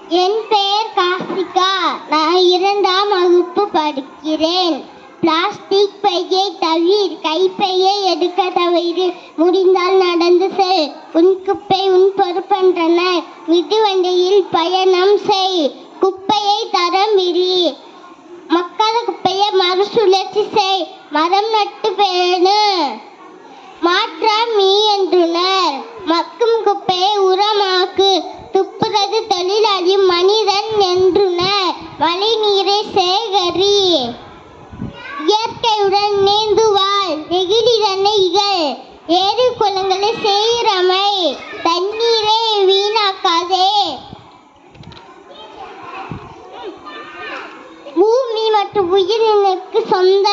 என் பெயர் கார்த்திகா. நான் 2ஆம் வகுப்பு படிக்கிறேன். பிளாஸ்டிக் பையை தவிர கைப்பையை எடுக்க தவிர முடிந்தால் நடந்து செல். உன் குப்பை உன் பொறுப்பென்றன. மிதிவண்டியில் பயணம் செய். குப்பையை தரம் விரி. மக்காத குப்பையை மறுசுழற்சி செய். மரம் நட்டு பேணு. மாற்றம் நீ என்றுணர். மக்கும் குப்பையை உரமாக்கு. துப்புறது தொழிலாளி மனிதன் என்றுணர். மழை நீரை சேகரி. இயற்கையுடன் நீந்து வாழ். நெகிழி தன்னை இகழ். ஏரி குளங்களை சீரமை. தண்ணீரை வீணாக்காதே. பூமி மற்றும் உயிரினுக்கு சொந்த